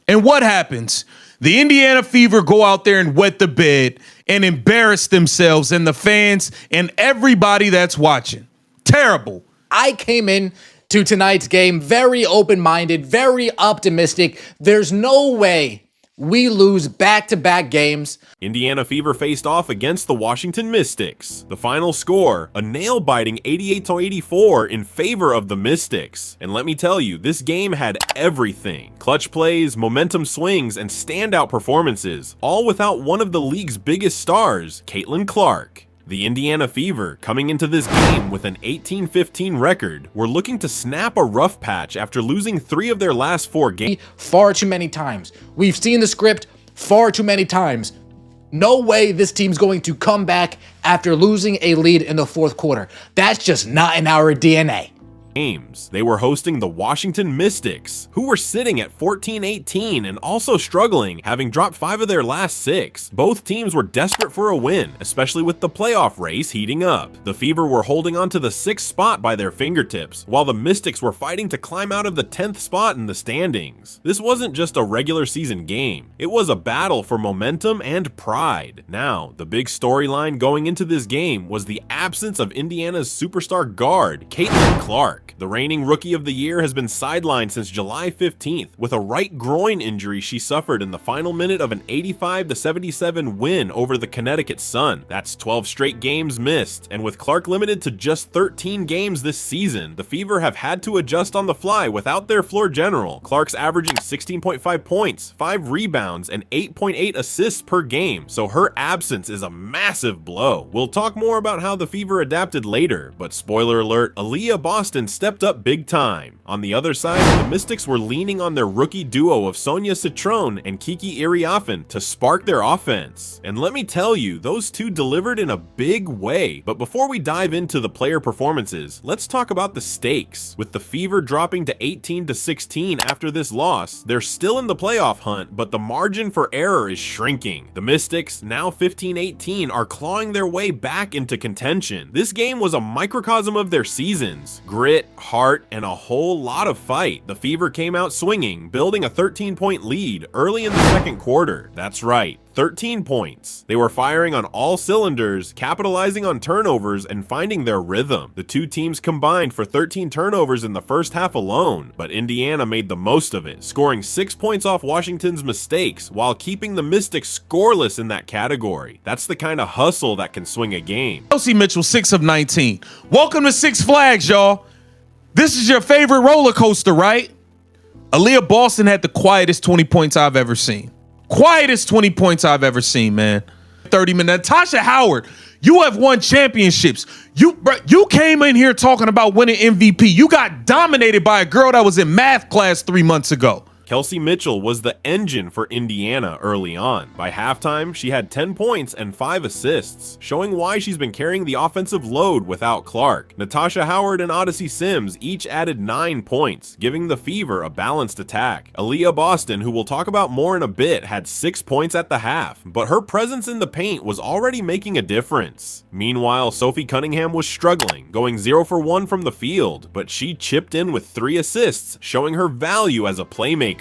And what happens? The Indiana Fever go out there and wet the bed and embarrass themselves and the fans and everybody that's watching. Terrible. I came in to tonight's game very open-minded, very optimistic. There's no way we lose back-to-back games. Indiana Fever faced off against the Washington Mystics. The final score, a nail-biting 88-84 in favor of the Mystics. And let me tell you, this game had everything. Clutch plays, momentum swings, and standout performances, all without one of the league's biggest stars, Caitlin Clark. The Indiana Fever, coming into this game with an 18-15 record, were looking to snap a rough patch after losing 3 of their last 4 games. Far too many times. We've seen the script far too many times. No way this team's going to come back after losing a lead in the fourth quarter. That's just not in our DNA. They were hosting the Washington Mystics, who were sitting at 14-18 and also struggling, having dropped 5 of their last 6. Both teams were desperate for a win, especially with the playoff race heating up. The Fever were holding on to the 6th spot by their fingertips, while the Mystics were fighting to climb out of the 10th spot in the standings. This wasn't just a regular season game, it was a battle for momentum and pride. Now, the big storyline going into this game was the absence of Indiana's superstar guard, Caitlin Clark. The reigning Rookie of the Year has been sidelined since July 15th with a right groin injury she suffered in the final minute of an 85-77 win over the Connecticut Sun. That's 12 straight games missed, and with Clark limited to just 13 games this season, the Fever have had to adjust on the fly without their floor general. Clark's averaging 16.5 points, 5 rebounds, and 8.8 assists per game, so her absence is a massive blow. We'll talk more about how the Fever adapted later, but spoiler alert, Aliyah Boston stepped up big time. On the other side, the Mystics were leaning on their rookie duo of Sonia Citron and Kiki Iriafen to spark their offense. And let me tell you, those two delivered in a big way. But before we dive into the player performances, let's talk about the stakes. With the Fever dropping to 18-16 after this loss, they're still in the playoff hunt, but the margin for error is shrinking. The Mystics, now 15-18, are clawing their way back into contention. This game was a microcosm of their seasons. Grit, heart, and a whole lot of fight. The Fever came out swinging, building a 13-point lead early in the second quarter. That's right, 13 points. They were firing on all cylinders, capitalizing on turnovers and finding their rhythm. The two teams combined for 13 turnovers in the first half alone, but Indiana made the most of it, scoring 6 points off Washington's mistakes while keeping the Mystics scoreless in that category. That's the kind of hustle that can swing a game. Kelsey Mitchell, 6 of 19. Welcome to Six Flags, y'all. This is your favorite roller coaster, right? Aliyah Boston had the quietest 20 points I've ever seen. Quietest 20 points I've ever seen, man. 30 minutes. Natasha Howard, you have won championships. You came in here talking about winning MVP. You got dominated by a girl that was in math class 3 months ago. Kelsey Mitchell was the engine for Indiana early on. By halftime, she had 10 points and 5 assists, showing why she's been carrying the offensive load without Clark. Natasha Howard and Odyssey Sims each added 9 points, giving the Fever a balanced attack. Aliyah Boston, who we'll talk about more in a bit, had 6 points at the half, but her presence in the paint was already making a difference. Meanwhile, Sophie Cunningham was struggling, going 0 for 1 from the field, but she chipped in with 3 assists, showing her value as a playmaker.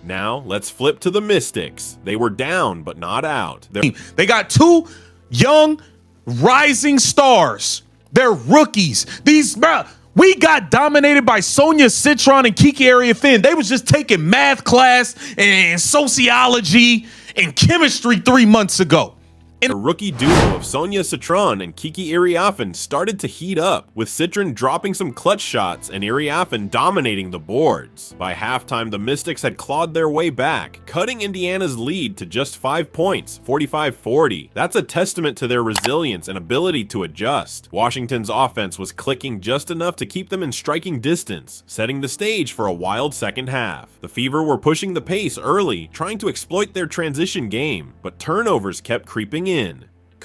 Now, let's flip to the Mystics. They were down, but not out. They got 2 young, rising stars. They're rookies. We got dominated by Sonia Citron and Kiki Iriafen. They was just taking math class and sociology and chemistry 3 months ago. The rookie duo of Sonia Citron and Kiki Iriafen started to heat up, with Citron dropping some clutch shots and Iriafen dominating the boards. By halftime, the Mystics had clawed their way back, cutting Indiana's lead to just 5 points, 45-40. That's a testament to their resilience and ability to adjust. Washington's offense was clicking just enough to keep them in striking distance, setting the stage for a wild second half. The Fever were pushing the pace early, trying to exploit their transition game, but turnovers kept creeping in.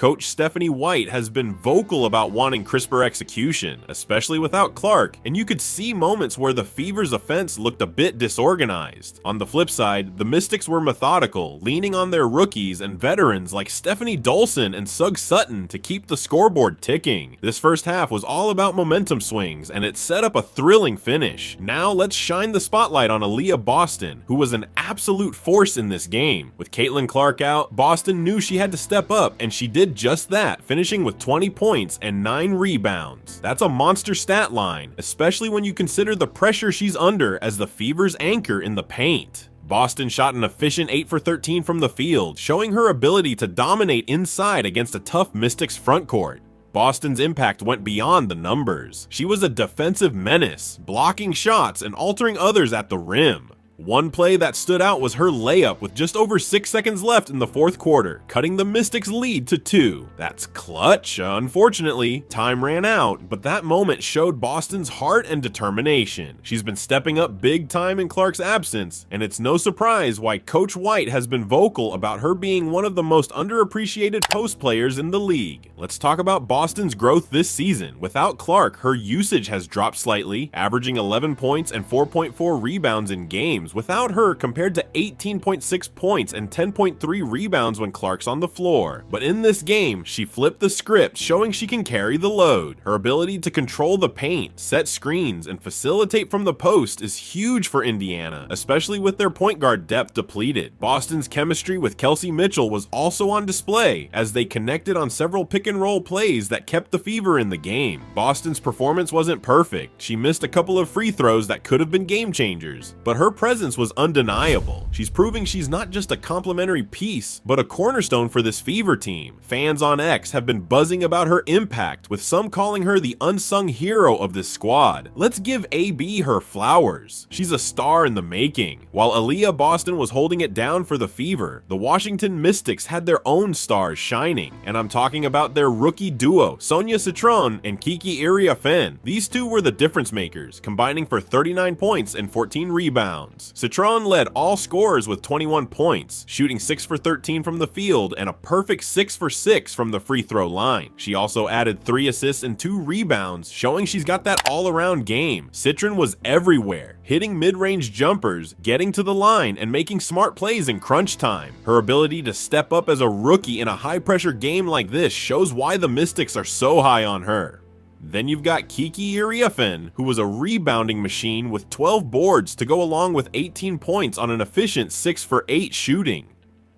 Coach Stephanie White has been vocal about wanting crisper execution, especially without Clark, and you could see moments where the Fever's offense looked a bit disorganized. On the flip side, the Mystics were methodical, leaning on their rookies and veterans like Stephanie Dolson and Sug Sutton to keep the scoreboard ticking. This first half was all about momentum swings, and it set up a thrilling finish. Now let's shine the spotlight on Aliyah Boston, who was an absolute force in this game. With Caitlin Clark out, Boston knew she had to step up, and she did just that, finishing with 20 points and 9 rebounds. That's a monster stat line, especially when you consider the pressure she's under as the Fever's anchor in the paint. Boston shot an efficient 8 for 13 from the field, showing her ability to dominate inside against a tough Mystics frontcourt. Boston's impact went beyond the numbers. She was a defensive menace, blocking shots and altering others at the rim. One play that stood out was her layup with just over 6 seconds left in the fourth quarter, cutting the Mystics' lead to 2. That's clutch. Unfortunately, time ran out, but that moment showed Boston's heart and determination. She's been stepping up big time in Clark's absence, and it's no surprise why Coach White has been vocal about her being one of the most underappreciated post players in the league. Let's talk about Boston's growth this season. Without Clark, her usage has dropped slightly, averaging 11 points and 4.4 rebounds in games. Without her, compared to 18.6 points and 10.3 rebounds when Clark's on the floor. But in this game, she flipped the script, showing she can carry the load. Her ability to control the paint, set screens, and facilitate from the post is huge for Indiana, especially with their point guard depth depleted. Boston's chemistry with Kelsey Mitchell was also on display, as they connected on several pick and roll plays that kept the Fever in the game. Boston's performance wasn't perfect. She missed a couple of free throws that could have been game changers, but her presence was undeniable. She's proving she's not just a complimentary piece, but a cornerstone for this Fever team. Fans on X have been buzzing about her impact, with some calling her the unsung hero of this squad. Let's give AB her flowers. She's a star in the making. While Aliyah Boston was holding it down for the Fever, the Washington Mystics had their own stars shining, and I'm talking about their rookie duo, Sonia Citron and Kiki Iriafen. These two were the difference makers, combining for 39 points and 14 rebounds. Citron led all scorers with 21 points, shooting 6 for 13 from the field and a perfect 6 for 6 from the free throw line. She also added 3 assists and 2 rebounds, showing she's got that all-around game. Citron was everywhere, hitting mid-range jumpers, getting to the line, and making smart plays in crunch time. Her ability to step up as a rookie in a high-pressure game like this shows why the Mystics are so high on her. Then you've got Kiki Iriafen, who was a rebounding machine with 12 boards to go along with 18 points on an efficient 6 for 8 shooting.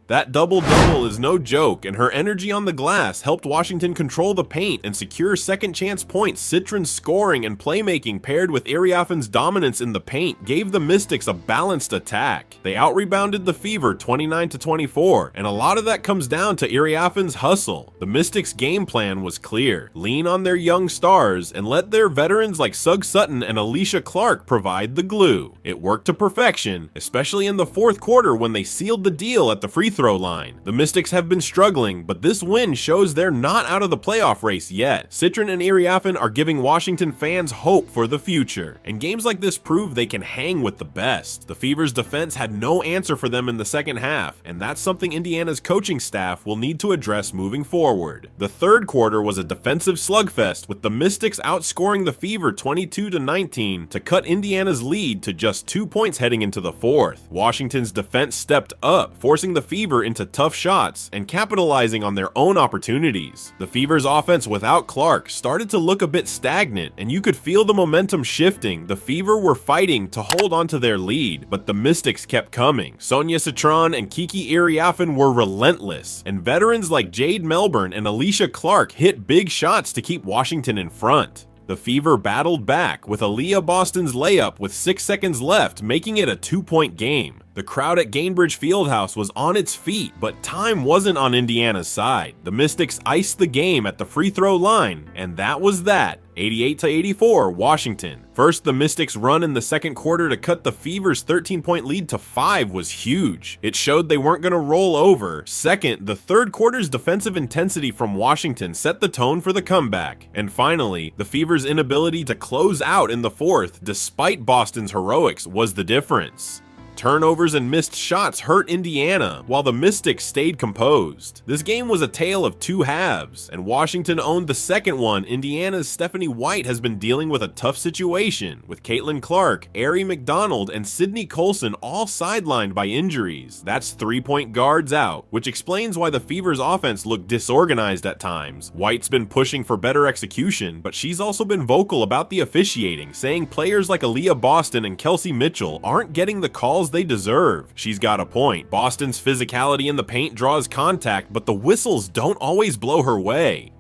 That double-double is no joke, and her energy on the glass helped Washington control the paint and secure second-chance points. Citron's scoring and playmaking paired with Iriafen's dominance in the paint gave the Mystics a balanced attack. They out-rebounded the Fever 29-24, and a lot of that comes down to Iriafen's hustle. The Mystics' game plan was clear. Lean on their young stars and let their veterans like Sug Sutton and Alicia Clark provide the glue. It worked to perfection, especially in the fourth quarter when they sealed the deal at the free throw line. The Mystics have been struggling, but this win shows they're not out of the playoff race yet. Citron and Iriafen are giving Washington fans hope for the future, and games like this prove they can hang with the best. The Fever's defense had no answer for them in the second half, and that's something Indiana's coaching staff will need to address moving forward. The third quarter was a defensive slugfest, with the Mystics outscoring the Fever 22-19 to cut Indiana's lead to just 2 points heading into the fourth. Washington's defense stepped up, forcing the Fever into tough shots and capitalizing on their own opportunities. The Fever's offense without Clark started to look a bit stagnant, and you could feel the momentum shifting. The Fever were fighting to hold on to their lead, but the Mystics kept coming. Sonia Citron and Kiki Iriafen were relentless, and veterans like Jade Melbourne and Alicia Clark hit big shots to keep Washington in front. The Fever battled back, with Aliyah Boston's layup with 6 seconds left, making it a 2-point game. The crowd at Gainbridge Fieldhouse was on its feet, but time wasn't on Indiana's side. The Mystics iced the game at the free throw line, and that was that. 88-84, Washington. First, the Mystics' run in the second quarter to cut the Fever's 13-point lead to 5 was huge. It showed they weren't going to roll over. Second, the third quarter's defensive intensity from Washington set the tone for the comeback. And finally, the Fever's inability to close out in the fourth, despite Boston's heroics, was the difference. Turnovers and missed shots hurt Indiana, while the Mystics stayed composed. This game was a tale of two halves, and Washington owned the second one. Indiana's Stephanie White has been dealing with a tough situation, with Caitlin Clark, Aari McDonald, and Sydney Colson all sidelined by injuries. That's 3-point guards out, which explains why the Fever's offense looked disorganized at times. White's been pushing for better execution, but she's also been vocal about the officiating, saying players like Aliyah Boston and Kelsey Mitchell aren't getting the calls they deserve. She's got a point. Boston's physicality in the paint draws contact, but the whistles don't always blow her way.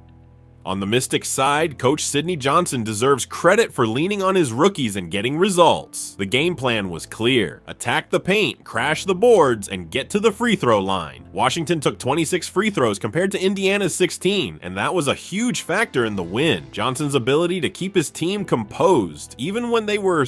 On the Mystics side, Coach Sydney Johnson deserves credit for leaning on his rookies and getting results. The game plan was clear: attack the paint, crash the boards, and get to the free throw line. Washington took 26 free throws compared to Indiana's 16, and that was a huge factor in the win. Johnson's ability to keep his team composed, even when they were